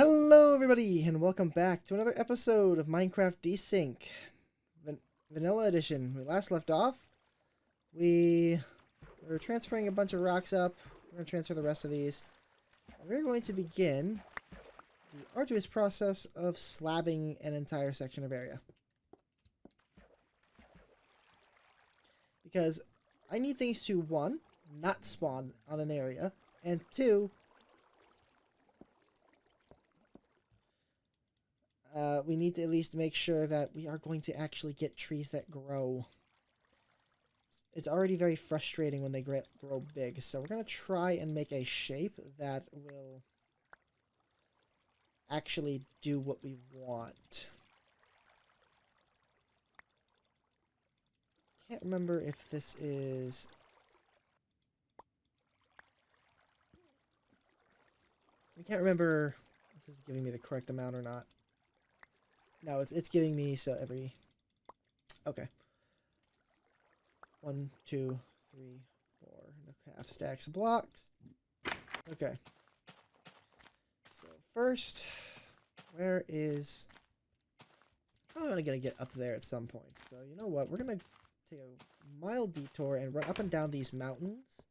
Hello everybody and welcome back to another episode of Minecraft Desynced Vanilla Edition. We last left off. We were transferring a bunch of rocks up. We're going to transfer the rest of these. We're going to begin the arduous process of slabbing an entire section of area. Because I need things to, one, not spawn on an area, and two, we need to at least make sure that we are going to actually get trees that grow. It's already very frustrating when they grow big, so we're going to try and make a shape that will actually do what we want. Can't remember if this is... I can't remember if this is giving me the correct amount or not. No, it's giving me, so every... Okay. 1, 2, 3, 4 and a half stacks of blocks. Okay. So first, where is... Probably gonna get up there at some point. So you know what? We're gonna take a mild detour and run up and down these mountains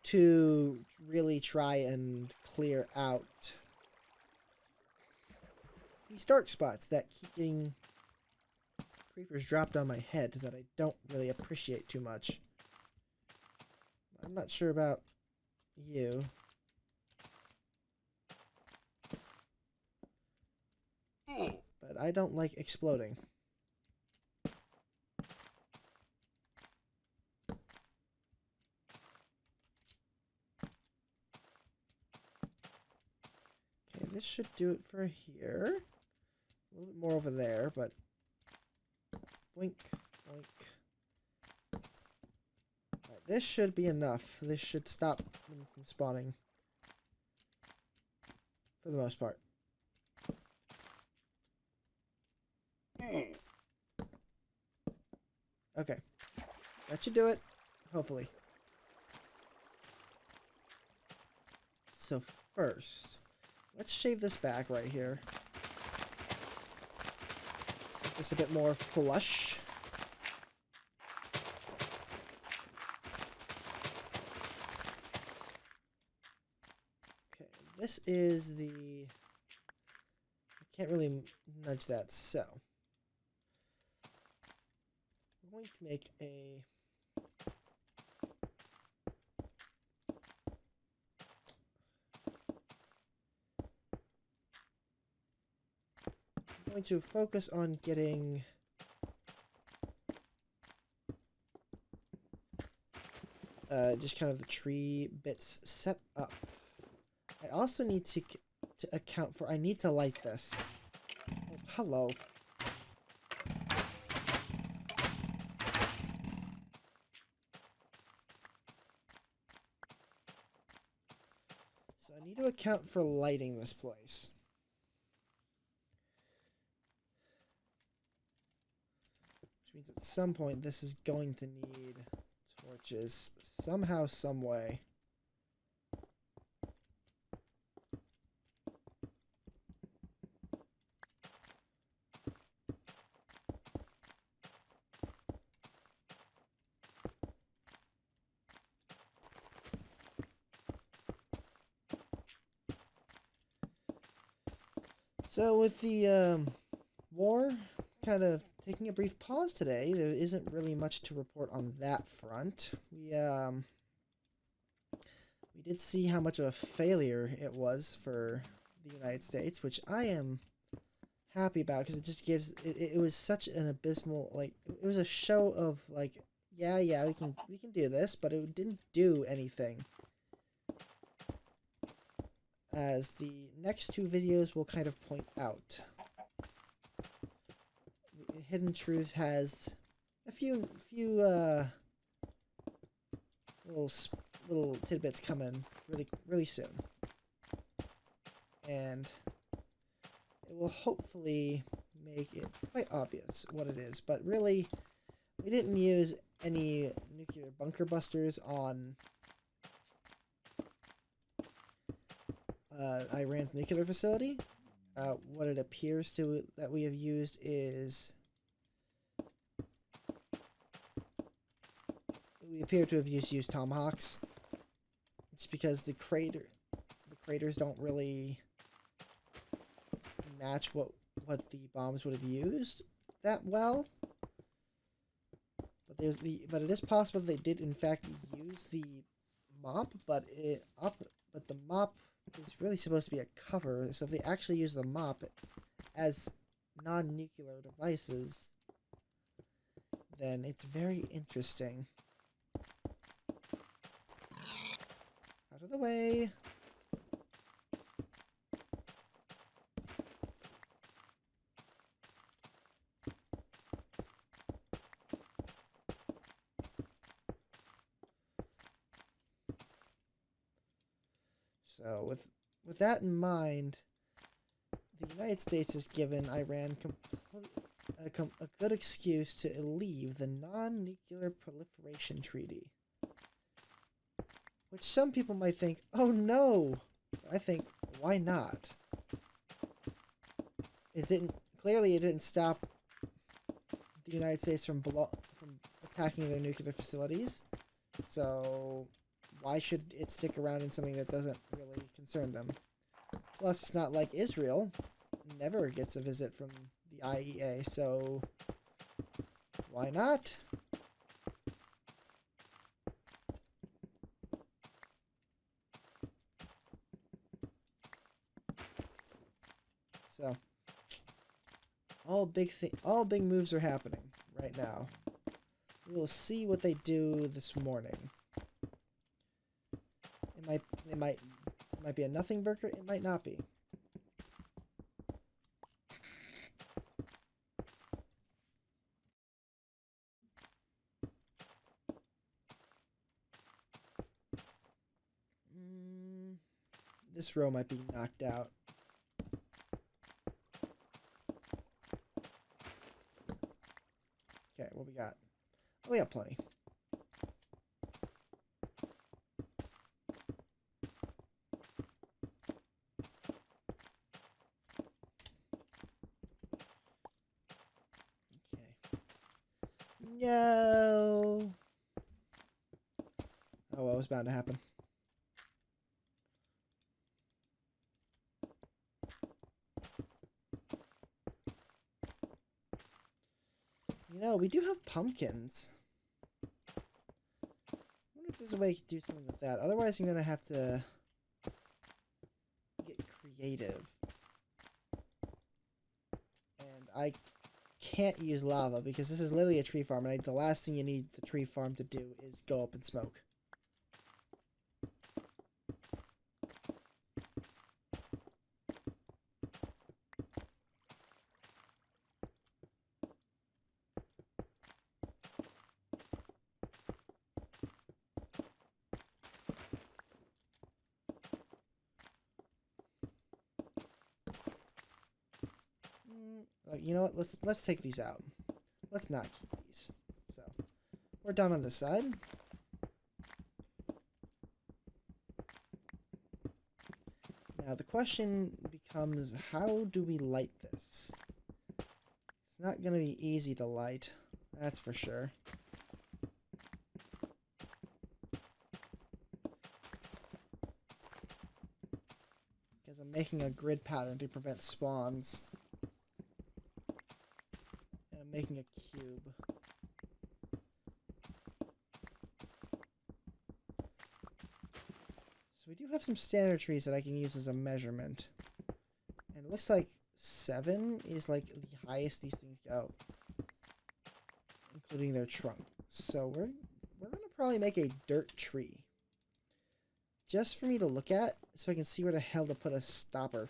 to really try and clear out these dark spots that keep getting creepers dropped on my head that I don't really appreciate too much. I'm not sure about you. But I don't like exploding. Okay, this should do it for here. A little bit more over there, but blink, blink. Right, this should be enough. This should stop them from spawning. For the most part. Okay. That should do it. Hopefully. So first, let's shave this back right here. Make this a bit more flush. Okay, this is the... I can't really nudge that, so... I'm going to make a... I'm going to focus on getting just kind of the tree bits set up. I also need to account for, I need to light this. Oh, hello. So I need to account for lighting this place. Means at some point this is going to need torches somehow, some way. So with the war kind of taking a brief pause today, there isn't really much to report on that front. We did see how much of a failure it was for the United States, which I am happy about because it just gives it was such an abysmal, like, it was a show of like, yeah, we can do this, but it didn't do anything. As the next two videos will kind of point out. Hidden Truth has a few little tidbits coming really soon, and it will hopefully make it quite obvious what it is. But really, we didn't use any nuclear bunker busters on Iran's nuclear facility. What it appears to that we have used is we appear to have used tomahawks. It's because the craters don't really match what the bombs would have used that well. But it is possible they did in fact use the mop, but the mop is really supposed to be a cover. So if they actually use the mop as non-nuclear devices, then it's very interesting. Out of the way. So with that in mind, the United States has given Iran a good excuse to leave the Non-Nuclear Proliferation Treaty. Which some people might think, oh no! I think, why not? Clearly it didn't stop the United States from attacking their nuclear facilities. So why should it stick around in something that doesn't really concern them? Plus, it's not like Israel never gets a visit from the IEA, so why not? So, all big moves are happening right now. We will see what they do this morning. It might be a nothing burger. It might not be. This row might be knocked out. Okay, what we got? Oh, we got plenty. No. Oh, well, it was bound to happen. You know, we do have pumpkins. I wonder if there's a way to do something with that. Otherwise, I'm going to have to get creative. And I can't use lava because this is literally a tree farm, and the last thing you need the tree farm to do is go up in smoke. You know what? Let's take these out. Let's not keep these. So we're done on this side. Now the question becomes, how do we light this? It's not going to be easy to light, that's for sure. Because I'm making a grid pattern to prevent spawns. Making a cube. So we do have some standard trees that I can use as a measurement. And it looks like 7 is like the highest these things go. Including their trunk. So we're gonna probably make a dirt tree. Just for me to look at, so I can see where the hell to put a stopper.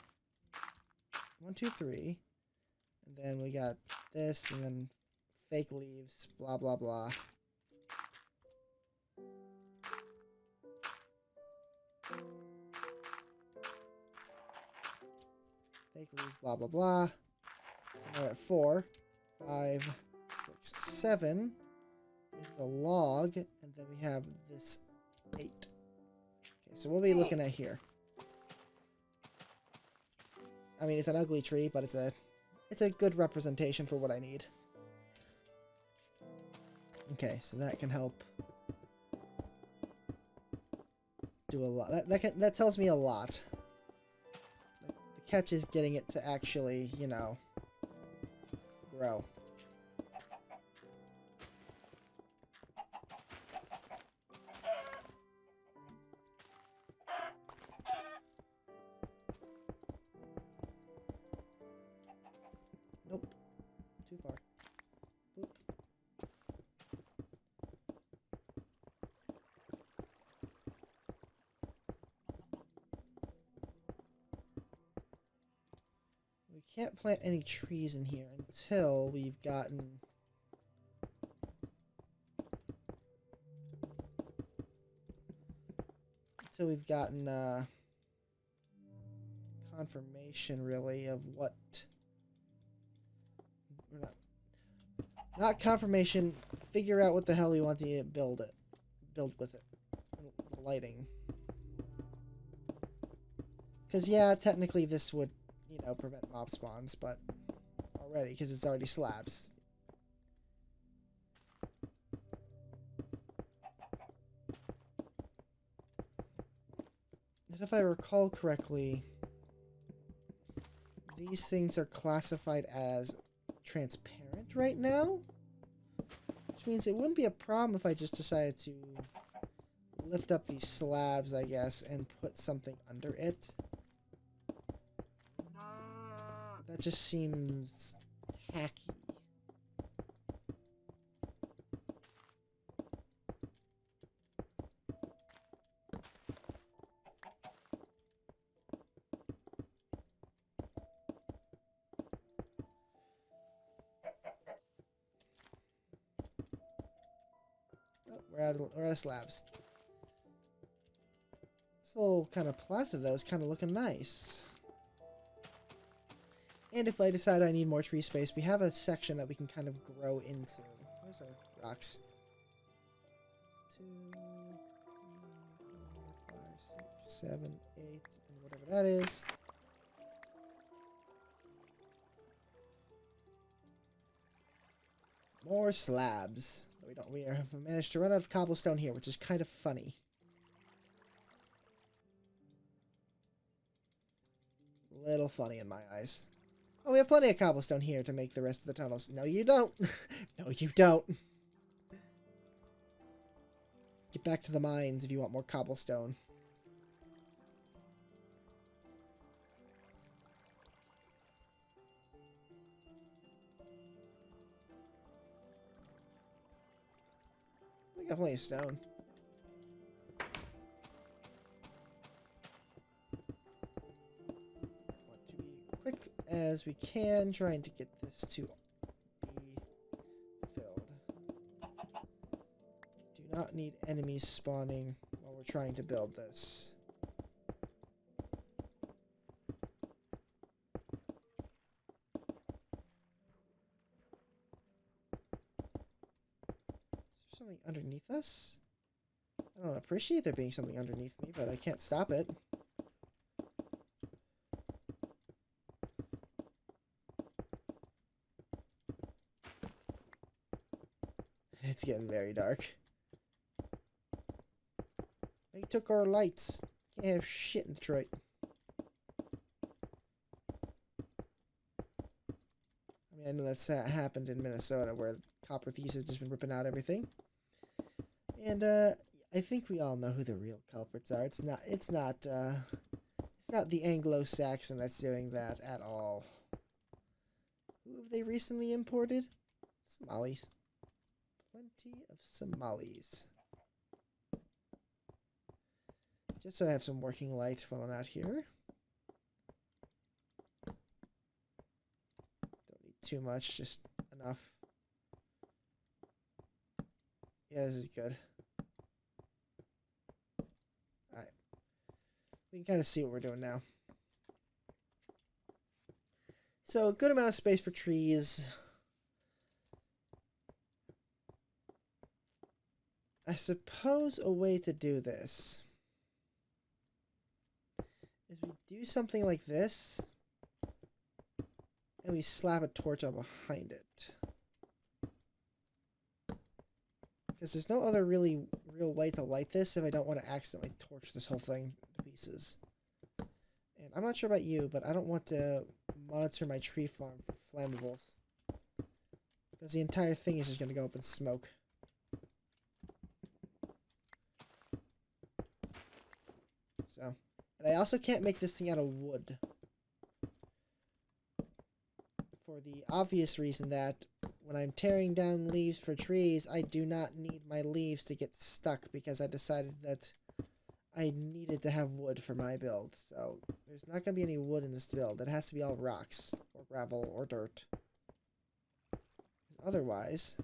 1, 2, 3. And then we got this, and then fake leaves, blah, blah, blah. Fake leaves, blah, blah, blah. So we're at 4, 5, 6, 7. Is the log, and then we have this 8. Okay, so what are we looking at here? I mean, it's an ugly tree, but it's a good representation for what I need. Okay, so that can help do a lot. That tells me a lot. The catch is getting it to actually, you know, grow. Nope. Too far. Boop. We can't plant any trees in here until we've gotten... confirmation, really, of what... Not confirmation, figure out what the hell we want to build with it. The lighting. Because, yeah, technically this would, you know, prevent mob spawns, but already, because it's already slabs. And if I recall correctly, these things are classified as transparent right now, which means it wouldn't be a problem if I just decided to lift up these slabs, I guess, and put something under it. That just seems tacky. We're out of slabs. This little kind of plaza, though, is kind of looking nice. And if I decide I need more tree space, we have a section that we can kind of grow into. Where's our rocks? 2, 3, 4, 5, 6, 7, 8, and whatever that is. More slabs. We have managed to run out of cobblestone here, which is kind of funny. A little funny in my eyes. Oh, we have plenty of cobblestone here to make the rest of the tunnels. No, you don't. No, you don't. Get back to the mines if you want more cobblestone. We got plenty of stone. Want to be quick as we can, trying to get this to be filled. Do not need enemies spawning while we're trying to build this. Something underneath us? I don't appreciate there being something underneath me, but I can't stop it. It's getting very dark. They took our lights. Can't have shit in Detroit. I mean, I know that's happened in Minnesota, where copper thieves have just been ripping out everything. And I think we all know who the real culprits are. It's not the Anglo-Saxon that's doing that at all. Who have they recently imported? Somalis. Plenty of Somalis. Just so I have some working light while I'm out here. Don't need too much, just enough. Yeah, this is good. Alright. We can kind of see what we're doing now. So, a good amount of space for trees. I suppose a way to do this is we do something like this. and we slap a torch up behind it. Because there's no other real way to light this if I don't want to accidentally torch this whole thing to pieces. And I'm not sure about you, but I don't want to monitor my tree farm for flammables. Because the entire thing is just going to go up in smoke. So, and I also can't make this thing out of wood. For the obvious reason that when I'm tearing down leaves for trees, I do not need my leaves to get stuck because I decided that I needed to have wood for my build. So there's not going to be any wood in this build. It has to be all rocks or gravel or dirt. Otherwise,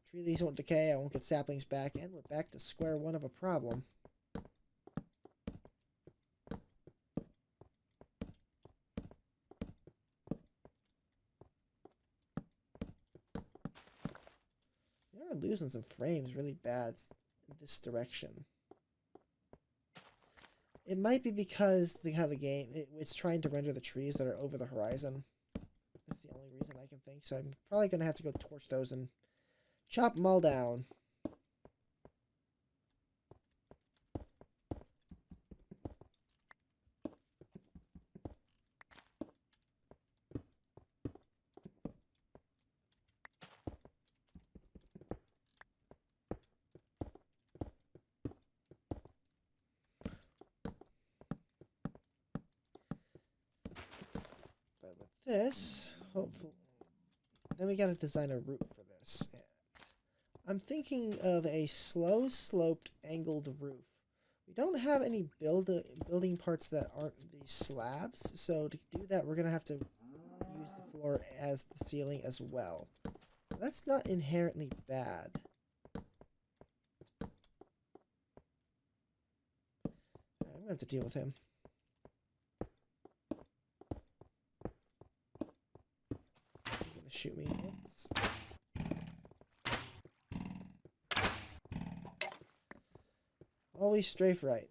tree leaves won't decay, I won't get saplings back, and we're back to square one of a problem. We're losing some frames really bad in this direction. It might be because how the game it's trying to render the trees that are over the horizon. That's the only reason I can think. So I'm probably going to have to go torch those and chop them all down. But with this, hopefully, then we got to design a route for this. I'm thinking of a slow sloped angled roof. We don't have any building parts that aren't these slabs, so to do that we're going to have to use the floor as the ceiling as well. That's not inherently bad. I'm going to have to deal with him. He's going to shoot me once. Always strafe right.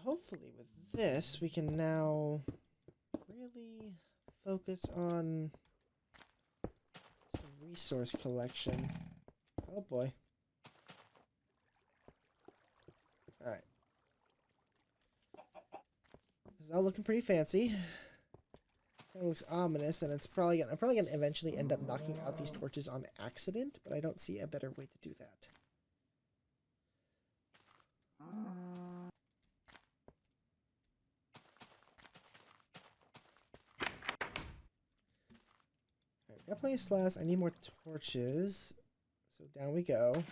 Hopefully with this we can now really focus on some resource collection. Oh boy. Alright. This is all looking pretty fancy. Kind of looks ominous, and I'm probably gonna eventually end up knocking out these torches on accident, but I don't see a better way to do that. Alright, got plenty of slabs. I need more torches. So down we go.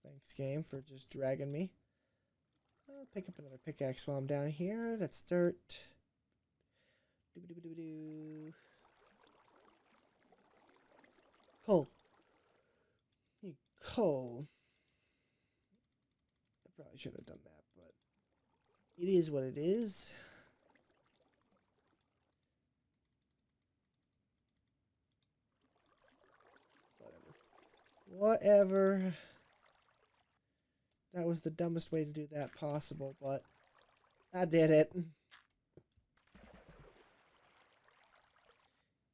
Thanks, game, for just dragging me. I'll pick up another pickaxe while I'm down here. That's dirt. Coal. Need coal. I probably should have done that, but it is what it is. Whatever. That was the dumbest way to do that possible, but I did it.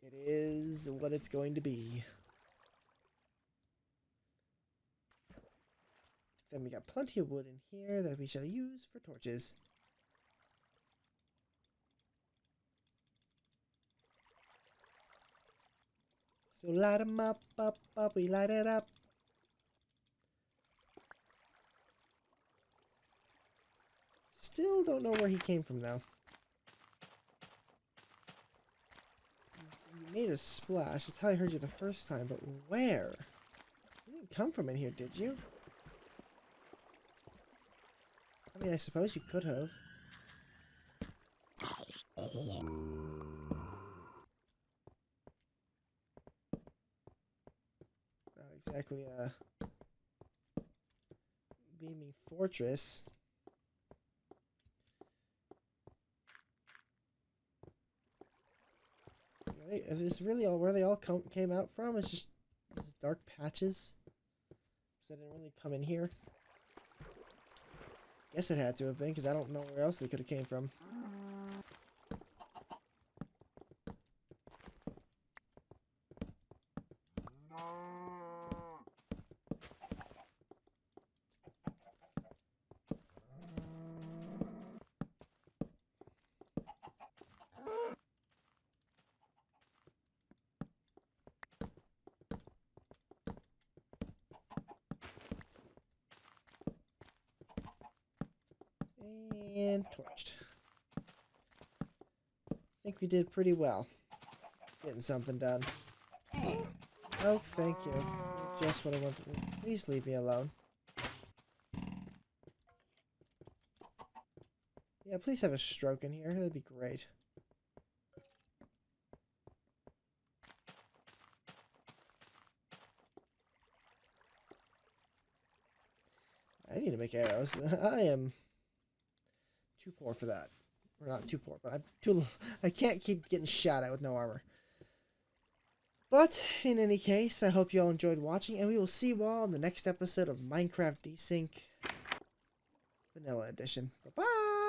It is what it's going to be. Then we got plenty of wood in here that we shall use for torches. So light 'em up, up, we light it up. Still don't know where he came from, though. You made a splash. That's how I heard you the first time, but where? You didn't come from in here, did you? I mean, I suppose you could have. Not exactly a beaming fortress. Is this really all where they all came out from? It's just these dark patches. Because I didn't really come in here. Guess it had to have been, because I don't know where else they could have came from. And torched. I think we did pretty well. Getting something done. Oh, thank you. Just what I wanted to do. Please leave me alone. Yeah, please have a stroke in here. That'd be great. I need to make arrows. I am too poor for that. Or not too poor, but I'm too. I can't keep getting shot at with no armor. But in any case, I hope you all enjoyed watching, and we will see you all in the next episode of Minecraft Desynced Vanilla Edition. Bye bye.